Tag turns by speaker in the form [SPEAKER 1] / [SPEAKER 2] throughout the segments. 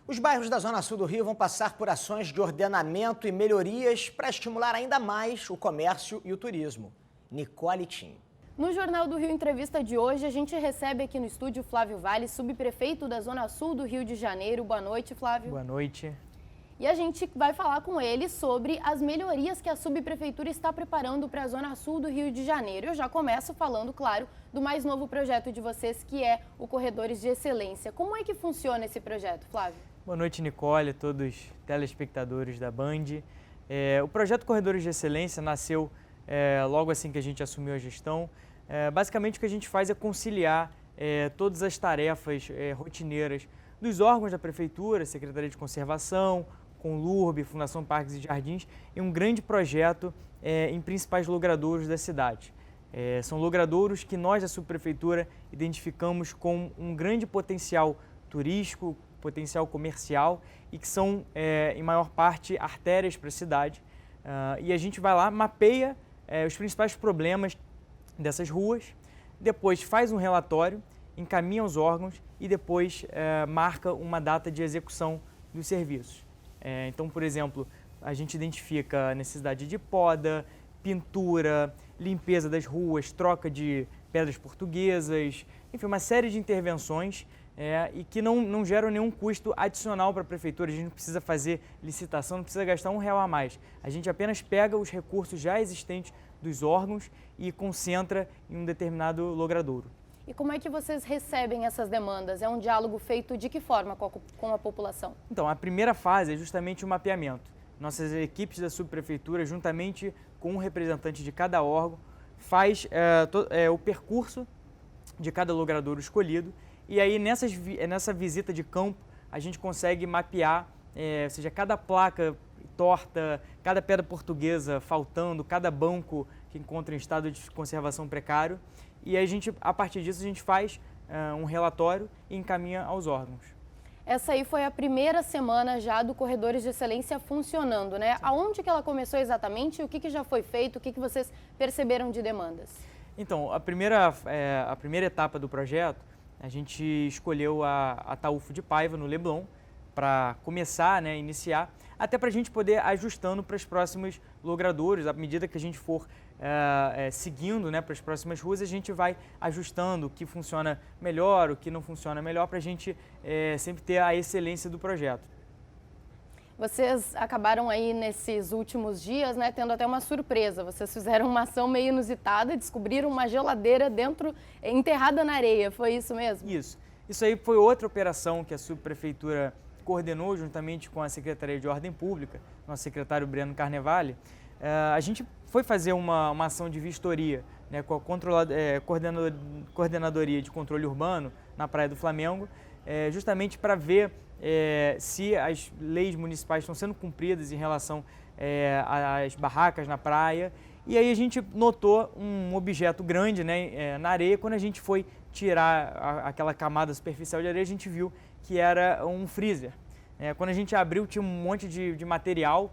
[SPEAKER 1] Os bairros da Zona Sul do Rio vão passar por ações de ordenamento e melhorias para estimular ainda mais o comércio e o turismo. Nicole Tim.
[SPEAKER 2] No Jornal do Rio Entrevista de hoje, a gente recebe aqui no estúdio Flávio Vale, subprefeito da Zona Sul do Rio de Janeiro. Boa noite, Flávio.
[SPEAKER 3] Boa noite.
[SPEAKER 2] E a gente vai falar com ele sobre as melhorias que a subprefeitura está preparando para a Zona Sul do Rio de Janeiro. Eu já começo falando, claro, do mais novo projeto de vocês, que é o Corredores de Excelência. Como é que funciona esse projeto, Flávio?
[SPEAKER 3] Boa noite, Nicole, a todos os telespectadores da Band. O projeto Corredores de Excelência nasceu logo assim que a gente assumiu a gestão. Basicamente, o que a gente faz é conciliar todas as tarefas rotineiras dos órgãos da Prefeitura, Secretaria de Conservação, Conlurb, Fundação Parques e Jardins, em um grande projeto em principais logradouros da cidade. São logradouros que nós, da subprefeitura, identificamos com um grande potencial turístico, potencial comercial e que são, em maior parte, artérias para a cidade. E a gente vai lá, mapeia os principais problemas dessas ruas, depois faz um relatório, encaminha aos órgãos e depois marca uma data de execução dos serviços. Então, por exemplo, a gente identifica a necessidade de poda, pintura, limpeza das ruas, troca de pedras portuguesas, enfim, uma série de intervenções e que não geram nenhum custo adicional para a prefeitura. A gente não precisa fazer licitação, não precisa gastar R$1 a mais. A gente apenas pega os recursos já existentes dos órgãos e concentra em um determinado logradouro.
[SPEAKER 2] E como é que vocês recebem essas demandas? É um diálogo feito de que forma com a população? Então,
[SPEAKER 3] a primeira fase é justamente o mapeamento. Nossas equipes da subprefeitura, juntamente com um representante de cada órgão, faz o percurso de cada logradouro escolhido. E aí, nessa visita de campo, a gente consegue mapear, ou seja, cada placa torta, cada pedra portuguesa faltando, cada banco que encontra em estado de conservação precário. E aí, a partir disso, a gente faz um relatório e encaminha aos órgãos.
[SPEAKER 2] Essa aí foi a primeira semana já do Corredores de Excelência funcionando, né? Sim. Aonde que ela começou exatamente? O que já foi feito? O que vocês perceberam de demandas?
[SPEAKER 3] Então, a primeira etapa do projeto, a gente escolheu a Taúfo de Paiva, no Leblon, para começar, iniciar, até para a gente poder ajustando para os próximos logradouros. À medida que a gente for seguindo para as próximas ruas, a gente vai ajustando o que funciona melhor, o que não funciona melhor, para a gente sempre ter a excelência do projeto.
[SPEAKER 2] Vocês acabaram aí nesses últimos dias, tendo até uma surpresa. Vocês fizeram uma ação meio inusitada, descobriram uma geladeira enterrada na areia. Foi isso mesmo?
[SPEAKER 3] Isso. Isso aí foi outra operação que a subprefeitura coordenou juntamente com a Secretaria de Ordem Pública, nosso secretário Breno Carnevale. A gente foi fazer uma ação de vistoria com a Coordenadoria de Controle Urbano na Praia do Flamengo, justamente para ver se as leis municipais estão sendo cumpridas em relação às barracas na praia. E aí a gente notou um objeto grande na areia. Quando a gente foi tirar aquela camada superficial de areia, a gente viu que era um freezer. Quando a gente abriu, tinha um monte de material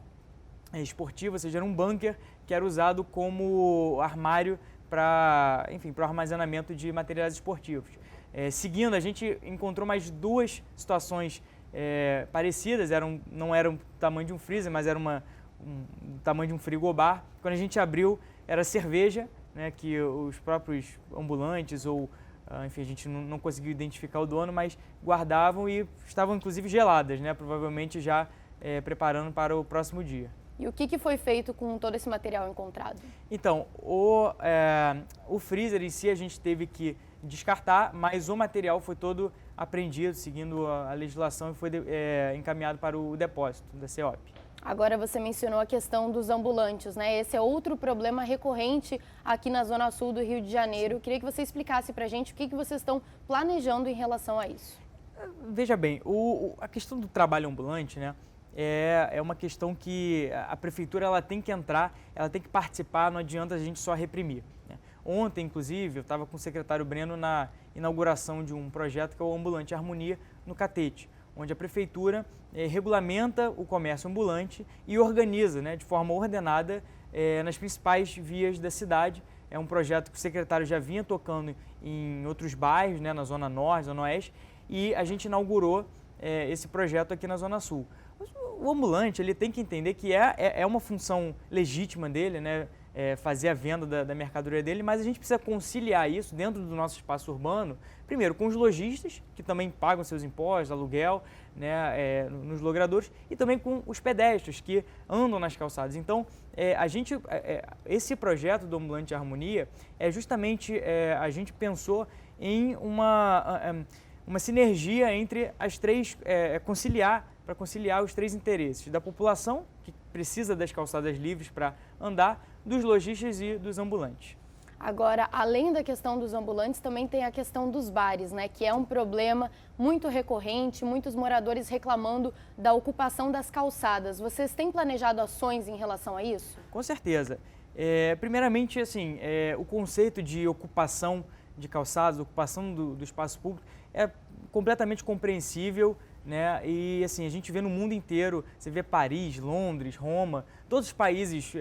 [SPEAKER 3] esportivo, ou seja, era um bunker que era usado como armário para o armazenamento de materiais esportivos. Seguindo, a gente encontrou mais duas situações parecidas, não era o tamanho de um freezer, mas era o tamanho de um frigobar. Quando a gente abriu, era cerveja, que os próprios ambulantes ou a gente não conseguiu identificar o dono, mas guardavam e estavam inclusive geladas, provavelmente já preparando para o próximo dia.
[SPEAKER 2] E o que foi feito com todo esse material encontrado?
[SPEAKER 3] Então, o freezer em si a gente teve que descartar, mas o material foi todo apreendido, seguindo a legislação, e foi encaminhado para o depósito da CEOP.
[SPEAKER 2] Agora você mencionou a questão dos ambulantes, Esse é outro problema recorrente aqui na Zona Sul do Rio de Janeiro. Eu queria que você explicasse para a gente o que vocês estão planejando em relação a isso.
[SPEAKER 3] Veja bem, a questão do trabalho ambulante, é uma questão que a prefeitura ela tem que entrar, ela tem que participar, não adianta a gente só reprimir. Ontem, inclusive, eu estava com o secretário Breno na inauguração de um projeto que é o Ambulante Harmonia no Catete, onde a prefeitura regulamenta o comércio ambulante e organiza de forma ordenada nas principais vias da cidade. É um projeto que o secretário já vinha tocando em outros bairros, na Zona Norte, Zona Oeste, e a gente inaugurou esse projeto aqui na Zona Sul. O ambulante ele tem que entender que é uma função legítima dele, né? Fazer a venda da mercadoria dele, mas a gente precisa conciliar isso dentro do nosso espaço urbano, primeiro com os lojistas, que também pagam seus impostos, aluguel, né, nos logradouros, e também com os pedestres que andam nas calçadas. Então, esse projeto do Ambulante Harmonia justamente, a gente pensou em uma sinergia entre as três, para conciliar os três interesses, da população, que precisa das calçadas livres para andar, dos lojistas e dos ambulantes.
[SPEAKER 2] Agora, além da questão dos ambulantes, também tem a questão dos bares, né? Que é um problema muito recorrente, muitos moradores reclamando da ocupação das calçadas. Vocês têm planejado ações em relação a isso?
[SPEAKER 3] Com certeza. Primeiramente, assim, o conceito de ocupação de calçadas, ocupação do espaço público é completamente compreensível, né? E assim, a gente vê no mundo inteiro, você vê Paris, Londres, Roma, todos os países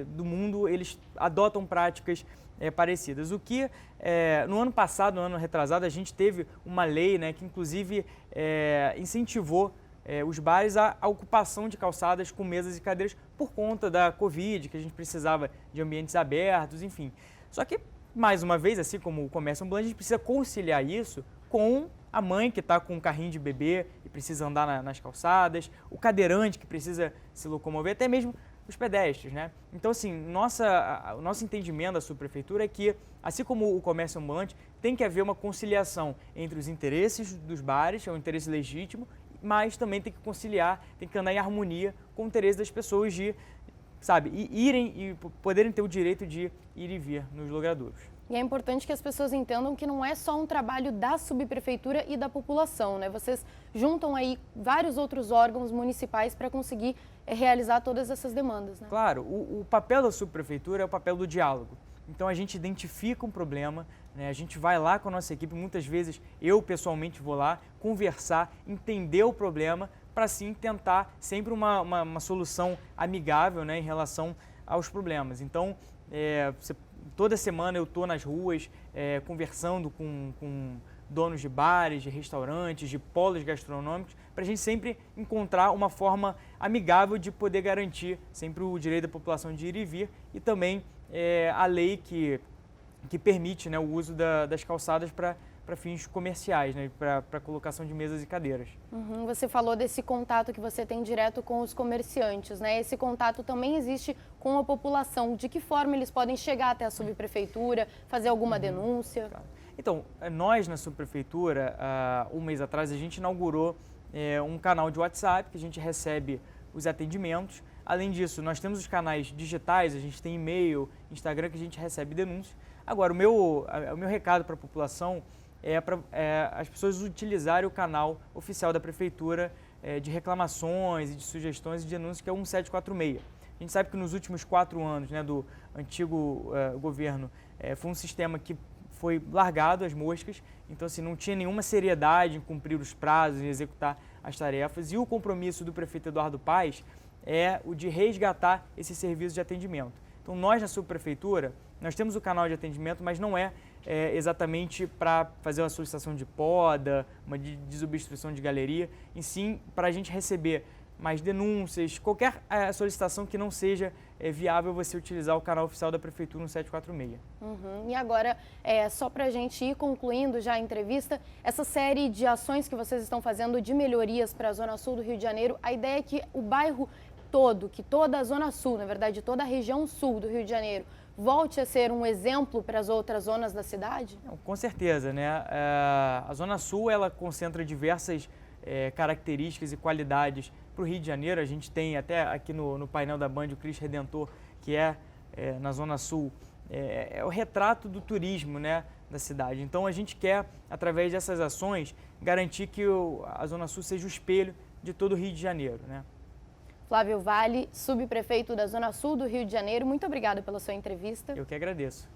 [SPEAKER 3] do mundo, eles adotam práticas parecidas. O que, no ano passado, no ano retrasado, a gente teve uma lei, né, que inclusive incentivou os bares à ocupação de calçadas com mesas e cadeiras por conta da Covid, que a gente precisava de ambientes abertos, enfim. Só que, mais uma vez, assim como o comércio ambulante, a gente precisa conciliar isso com a mãe que está com um carrinho de bebê e precisa andar nas calçadas, o cadeirante que precisa se locomover, até mesmo os pedestres, né? Então, assim, o nosso entendimento da subprefeitura é que, assim como o comércio ambulante, tem que haver uma conciliação entre os interesses dos bares, é um interesse legítimo, mas também tem que conciliar, tem que andar em harmonia com o interesse das pessoas de, sabe, irem e poderem ter o direito de ir e vir nos logradouros.
[SPEAKER 2] E é importante que as pessoas entendam que não é só um trabalho da subprefeitura e da população, né? Vocês juntam aí vários outros órgãos municipais para conseguir realizar todas essas demandas, né?
[SPEAKER 3] Claro, o papel da subprefeitura é o papel do diálogo. Então a gente identifica um problema, né? A gente vai lá com a nossa equipe, muitas vezes eu pessoalmente vou lá conversar, entender o problema, para assim tentar sempre uma solução amigável, né, em relação aos problemas. Então, toda semana eu estou nas ruas conversando com donos de bares, de restaurantes, de polos gastronômicos, para a gente sempre encontrar uma forma amigável de poder garantir sempre o direito da população de ir e vir e também a lei que permite, né, o uso das calçadas para fins comerciais, né, para colocação de mesas e cadeiras.
[SPEAKER 2] Uhum, você falou desse contato que você tem direto com os comerciantes, né? Esse contato também existe com a população. De que forma eles podem chegar até a subprefeitura, fazer alguma denúncia?
[SPEAKER 3] Então, nós na subprefeitura, um mês atrás, a gente inaugurou um canal de WhatsApp que a gente recebe os atendimentos. Além disso, nós temos os canais digitais, a gente tem e-mail, Instagram, que a gente recebe denúncias. Agora, o meu recado para a população é para as pessoas utilizarem o canal oficial da Prefeitura de reclamações e de sugestões e de denúncias, que é o 1746. A gente sabe que nos últimos 4 anos, né, do antigo governo, foi um sistema que foi largado às moscas, então assim, não tinha nenhuma seriedade em cumprir os prazos, em executar as tarefas, e o compromisso do prefeito Eduardo Paes é o de resgatar esse serviço de atendimento. Então nós na subprefeitura, nós temos o canal de atendimento, mas não é exatamente para fazer uma solicitação de poda, uma desobstrução de galeria, e sim para a gente receber mais denúncias, qualquer solicitação que não seja viável você utilizar o canal oficial da Prefeitura no 746.
[SPEAKER 2] Uhum. E agora, só para a gente ir concluindo já a entrevista, essa série de ações que vocês estão fazendo de melhorias para a Zona Sul do Rio de Janeiro, a ideia é que o bairro todo, que toda a Zona Sul, na verdade toda a região sul do Rio de Janeiro, volte a ser um exemplo para as outras zonas da cidade?
[SPEAKER 3] Com certeza, né? A Zona Sul, ela concentra diversas características e qualidades para o Rio de Janeiro. A gente tem até aqui no painel da Band o Cristo Redentor, que na Zona Sul, é o retrato do turismo, né, da cidade. Então a gente quer, através dessas ações, garantir que a Zona Sul seja o espelho de todo o Rio de Janeiro, né?
[SPEAKER 2] Flávio Vale, subprefeito da Zona Sul do Rio de Janeiro, muito obrigada pela sua entrevista.
[SPEAKER 3] Eu que agradeço.